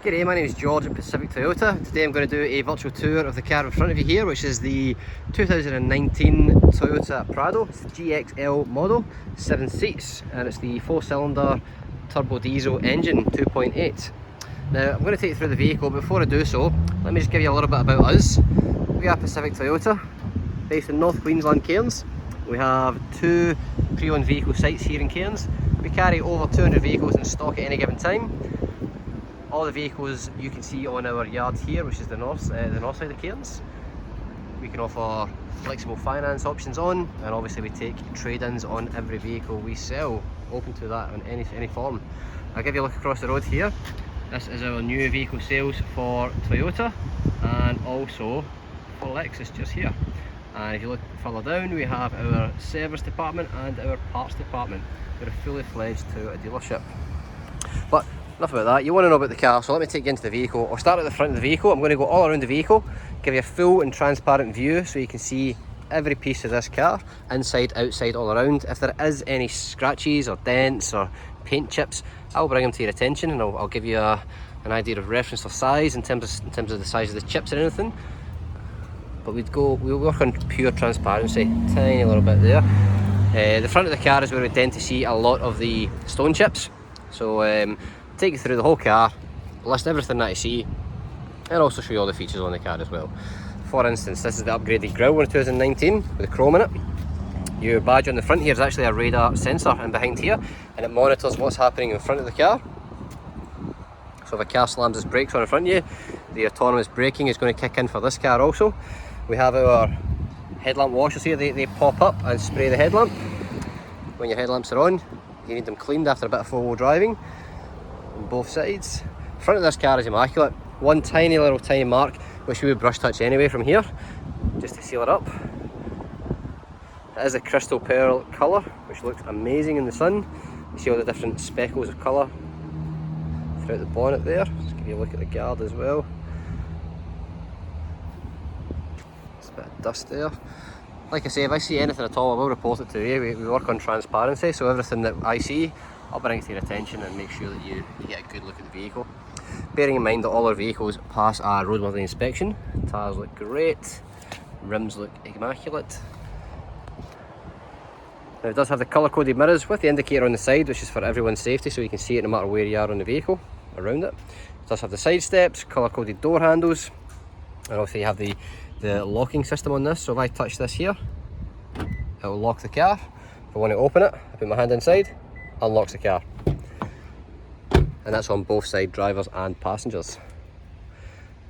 G'day, my name is George at Pacific Toyota. Today I'm going to do a virtual tour of the car in front of you here, which is the 2019 Toyota Prado GXL model, 7 seats, and it's the 4-cylinder turbo diesel engine, 2.8. Now I'm going to take you through the vehicle, but before I do so, let me just give you a little bit about us. We are Pacific Toyota, based in North Queensland, Cairns. We have 2 pre-owned vehicle sites here in Cairns. We carry over 200 vehicles in stock at any given time. All the vehicles you can see on our yard here, which is the north side of Cairns. We can offer flexible finance options on, and obviously we take trade-ins on every vehicle we sell, open to that in any form. I'll give you a look across the road here. This is our new vehicle sales for Toyota and also for Lexus just here. And if you look further down, we have our service department and our parts department. We're fully fledged to a dealership. But enough about that. You want to know about the car, so let me take you into the vehicle. I'll start at the front of the vehicle. I'm going to go all around the vehicle, give you a full and transparent view so you can see every piece of this car, inside, outside, all around. If there is any scratches or dents or paint chips, I'll bring them to your attention, and I'll give you an idea of reference for size in terms of the size of the chips or anything. But we'll work on pure transparency, tiny little bit there. The front of the car is where we tend to see a lot of the stone chips. So take you through the whole car, list everything that I see, and also show you all the features on the car as well. For instance, this is the upgraded grille one in 2019 with the chrome in it. Your badge on the front here is actually a radar sensor in behind here, and it monitors what's happening in front of the car. So if a car slams its brakes on in front of you, the autonomous braking is going to kick in for this car also. We have our headlamp washers here. They pop up and spray the headlamp. When your headlamps are on, you need them cleaned after a bit of four-wheel driving on both sides. The front of this car is immaculate. One tiny mark, which we would brush touch anyway from here, just to seal it up. It is a crystal pearl colour, which looks amazing in the sun. You see all the different speckles of colour throughout the bonnet there. Just give you a look at the guard as well. Just a bit of dust there. Like I say, if I see anything at all, I will report it to you. We work on transparency, so everything that I see, I'll bring it to your attention and make sure that you get a good look at the vehicle. Bearing in mind that all our vehicles pass our roadworthy inspection. Tyres look great, rims look immaculate. Now it does have the colour-coded mirrors with the indicator on the side, which is for everyone's safety, so you can see it no matter where you are on the vehicle, around it. It does have the side steps, colour-coded door handles, and also you have the locking system on this. So if I touch this here, it will lock the car. If I want to open it, I put my hand inside, unlocks the car. And that's on both side, drivers and passengers.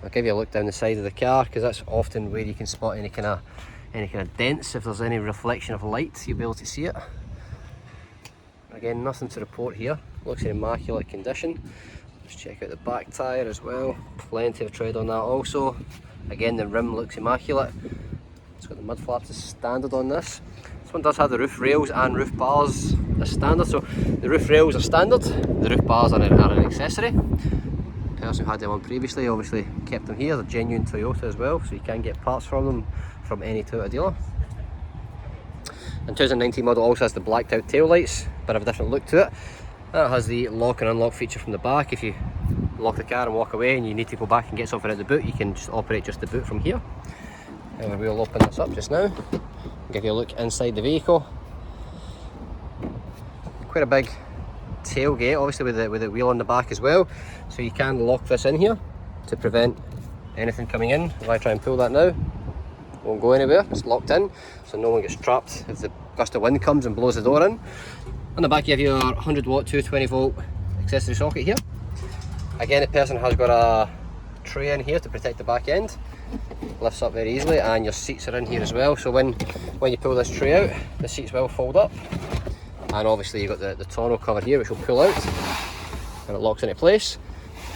I'll give you a look down the side of the car, because that's often where you can spot any kind of dents. If there's any reflection of light, you'll be able to see it. Again, nothing to report here. Looks in immaculate condition. Let's check out the back tyre as well. Plenty of tread on that also. Again, the rim looks immaculate. It's got the mud flaps as standard on this. This one does have the roof rails and roof bars as standard. So the roof rails are standard, the roof bars are an accessory. The person who had them on previously obviously kept them here. They're genuine Toyota as well, so you can get parts from them from any Toyota dealer. The 2019 model also has the blacked out tail lights, but have a different look to it. And it has the lock and unlock feature from the back. If you lock the car and walk away and you need to go back and get something out the boot, you can just operate just the boot from here. And we'll open this up just now, give you a look inside the vehicle. Quite a big tailgate, obviously with the wheel on the back as well, so you can lock this in here to prevent anything coming in. If I try and pull that now, it won't go anywhere, it's locked in, so no one gets trapped if the gust of wind comes and blows the door in. On the back you have your 100 watt 220 volt accessory socket here. Again, the person has got a tray in here to protect the back end. Lifts up very easily, and your seats are in here as well, so when you pull this tray out, the seats will fold up. And obviously you've got the tonneau cover here, which will pull out and it locks into place.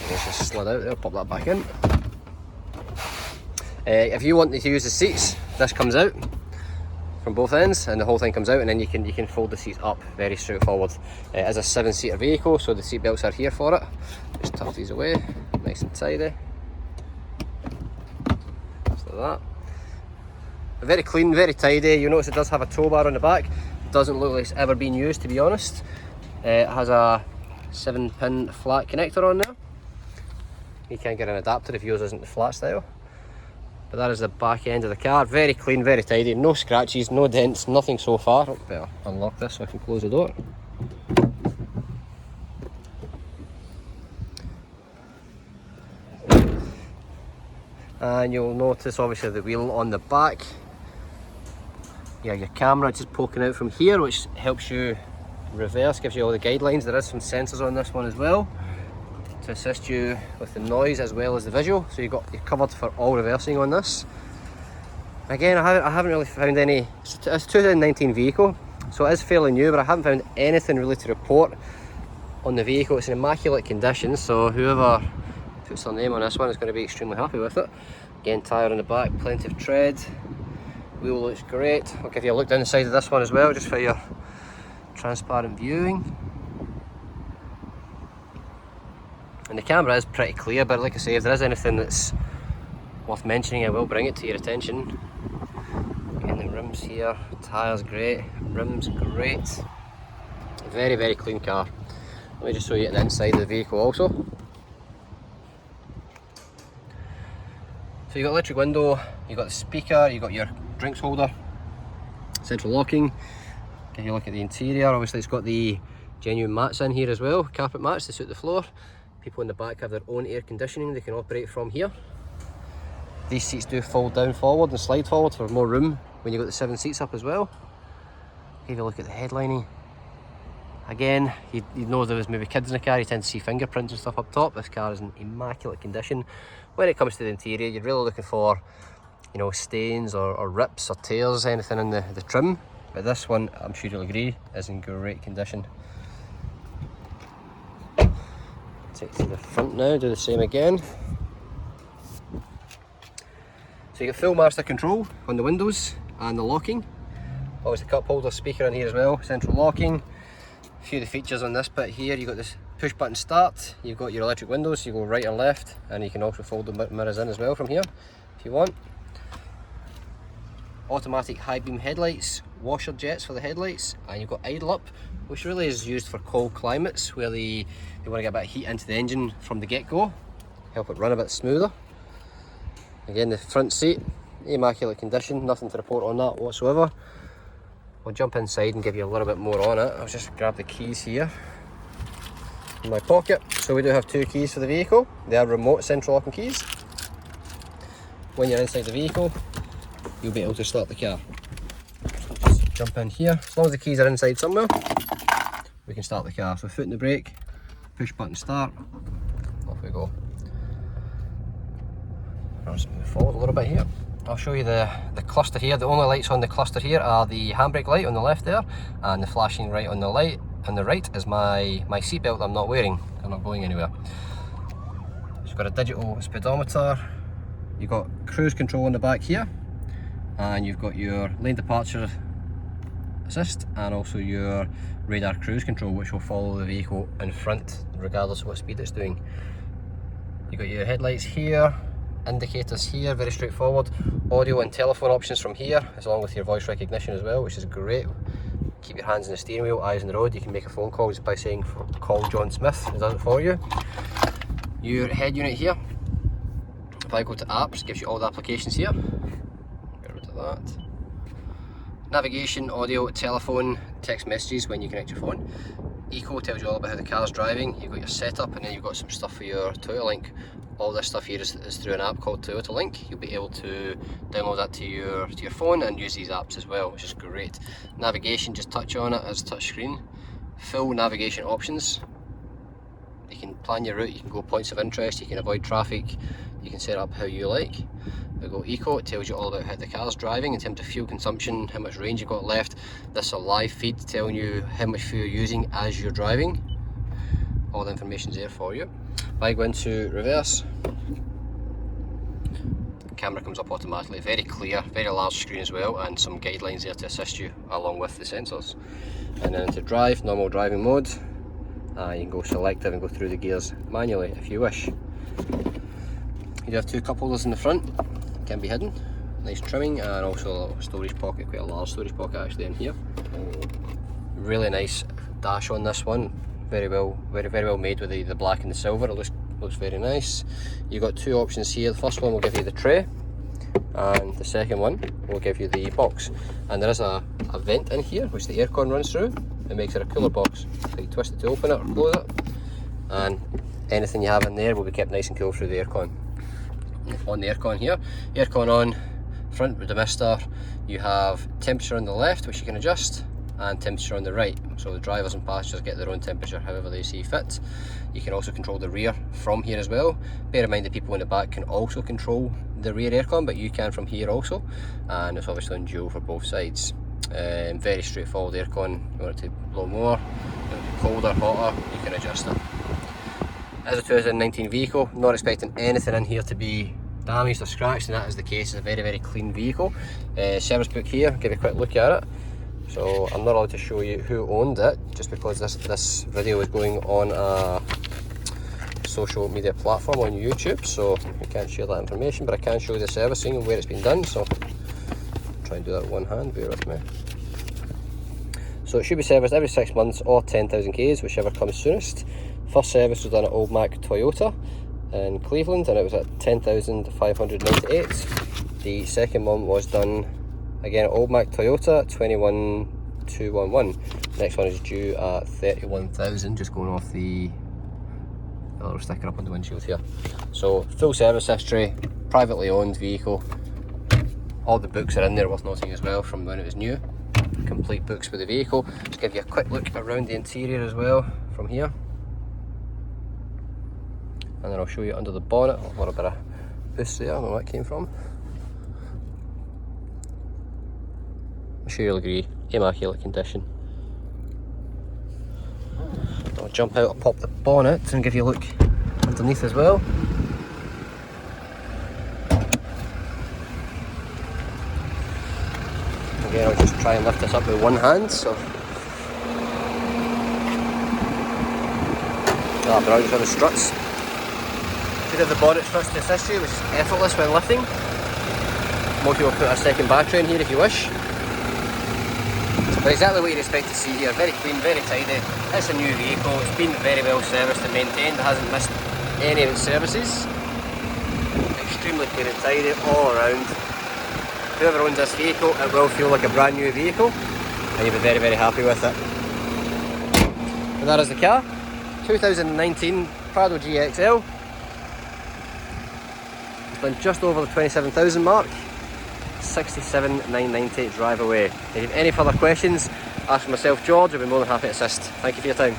Let's just slide out there, pop that back in. If you want to use the seats, this comes out from both ends and the whole thing comes out, and then you can fold the seats up. Very straightforward. It is a 7-seater vehicle, so the seat belts are here for it. Just tuck these away, nice and tidy. Just like that. Very clean, very tidy. You'll notice it does have a tow bar on the back. Doesn't look like it's ever been used, to be honest. It has a 7-pin flat connector on there. You can get an adapter if yours isn't the flat style. But that is the back end of the car. Very clean, very tidy, no scratches, no dents, nothing so far. Oh, better unlock this so I can close the door. And you'll notice obviously the wheel on the back. Yeah, your camera just poking out from here, which helps you reverse, gives you all the guidelines. There is some sensors on this one as well to assist you with the noise as well as the visual, so you're covered for all reversing on this. Again, I haven't really found any. It's a 2019 vehicle, so it is fairly new, but I haven't found anything really to report on the vehicle. It's in immaculate condition, so whoever puts their name on this one is going to be extremely happy with it. Again, tyre on the back, plenty of tread, wheel looks great. I'll give you a look down the side of this one as well, just for your transparent viewing. And the camera is pretty clear, but like I say, if there is anything that's worth mentioning, I will bring it to your attention. Again, the rims here, tyres great, rims great. Very, very clean car. Let me just show you the inside of the vehicle also. So you've got electric window, you've got the speaker, you've got your drinks holder, central locking. If you look at the interior, obviously it's got the genuine mats in here as well, carpet mats to suit the floor. People in the back have their own air conditioning they can operate from here. These seats do fold down forward and slide forward for more room when you've got the 7 seats up as well. If you look at the headlining, again, you know there was maybe kids in the car, you tend to see fingerprints and stuff up top. This car is in immaculate condition. When it comes to the interior, you're really looking for, you know, stains or rips or tears, anything in the trim. But this one, I'm sure you'll agree, is in great condition. Take it to the front now, do the same again. So you get full master control on the windows and the locking. Obviously cup holder, speaker in here as well, central locking. A few of the features on this bit here, you've got this push button start, you've got your electric windows, so you go right and left, and you can also fold the mirrors in as well from here if you want. Automatic high beam headlights, washer jets for the headlights, and you've got idle up, which really is used for cold climates where they want to get a bit of heat into the engine from the get-go, help it run a bit smoother. Again, the front seat, immaculate condition, nothing to report on that whatsoever. We'll jump inside and give you a little bit more on it. I'll just grab the keys here in my pocket. So we do have 2 keys for the vehicle. They are remote central locking keys. When you're inside the vehicle, you'll be able to start the car. So just jump in here. As long as the keys are inside somewhere, we can start the car. So foot in the brake, push button start, off we go. I'll just move forward a little bit here. I'll show you the cluster here. The only lights on the cluster here are the handbrake light on the left there, and the flashing right on the right is my seat belt that I'm not wearing. I'm not going anywhere. It's got a digital speedometer. You've got cruise control on the back here, and you've got your lane departure assist and also your radar cruise control, which will follow the vehicle in front regardless of what speed it's doing. You've got your headlights here, indicators here, very straightforward. Audio and telephone options from here, along with your voice recognition as well, which is great. Keep your hands on the steering wheel, eyes on the road. You can make a phone call just by saying call John Smith, it does it for you. Your head unit here, if I go to apps, gives you all the applications here. Get rid of that. Navigation, audio, telephone, text messages when you connect your phone. Eco tells you all about how the car's driving. You've got your setup, and then you've got some stuff for your Toyota Link. All this stuff here is through an app called Toyota Link. You'll be able to download that to your phone and use these apps as well, which is great. Navigation, just touch on it as touch screen. Full navigation options. You can plan your route, you can go points of interest, you can avoid traffic, you can set up how you like. We go Eco, it tells you all about how the car's driving in terms of fuel consumption, how much range you've got left. This is a live feed telling you how much fuel you're using as you're driving. All the information's there for you. If I go into reverse, the camera comes up automatically, very clear, very large screen as well, and some guidelines there to assist you along with the sensors. And then into drive, normal driving mode, you can go selective and go through the gears manually if you wish. You do have 2 cup holders in the front, can be hidden, nice trimming, and also a storage pocket, quite a large storage pocket actually in here. Really nice dash on this one, very well made with the black and the silver. It looks looks very nice. You've got two options here. The first one will give you the tray, and the second one will give you the box. And there is a vent in here which the aircon runs through. It makes it a cooler box. So you twist it to open it or close it, and anything you have in there will be kept nice and cool through the aircon. On the aircon here, aircon on, front with the mister, you have temperature on the left which you can adjust, and temperature on the right, so the drivers and passengers get their own temperature however they see fit. You can also control the rear from here as well. Bear in mind that people in the back can also control the rear aircon, but you can from here also, and it's obviously on dual for both sides. Very straightforward aircon. You want it to blow more, you want it to be colder, hotter, you can adjust it. As a 2019 vehicle, not expecting anything in here to be damaged or scratched, and that is the case. It's a very, very clean vehicle. Service book here, give you a quick look at it. So I'm not allowed to show you who owned it, just because this video is going on a social media platform on YouTube, so I can't share that information, but I can show you the servicing and where it's been done. So try and do that with one hand, bear with me. So it should be serviced every 6 months or 10,000 Ks, whichever comes soonest. First service was done at Old Mac Toyota in Cleveland, and it was at 10,598. The second one was done again at Old Mac Toyota at 21,211. Next one is due at 31,000, just going off the little sticker up on the windshield here. So full service history, privately owned vehicle. All the books are in there worth noting as well from when it was new. Complete books with the vehicle. Just give you a quick look around the interior as well from here. And then I'll show you under the bonnet. A little bit of boost there, I don't know where that came from. I'm sure you'll agree, immaculate condition. I'll jump out, I'll pop the bonnet and give you a look underneath as well. Again, I'll just try and lift this up with one hand, so. Browns on the struts. Should have the bonnet struts to assist you, which is effortless when lifting. Most people put a second battery in here if you wish. But exactly what you'd expect to see here. Very clean, very tidy. It's a new vehicle, it's been very well serviced and maintained, it hasn't missed any of its services. Extremely clean and tidy all around. Whoever owns this vehicle, it will feel like a brand new vehicle, and you'll be very, very happy with it. And that is the car, 2019 Prado GXL. It's done just over the 27,000 mark, 67,990 drive away. If you have any further questions, ask myself, George, I'll be more than happy to assist. Thank you for your time.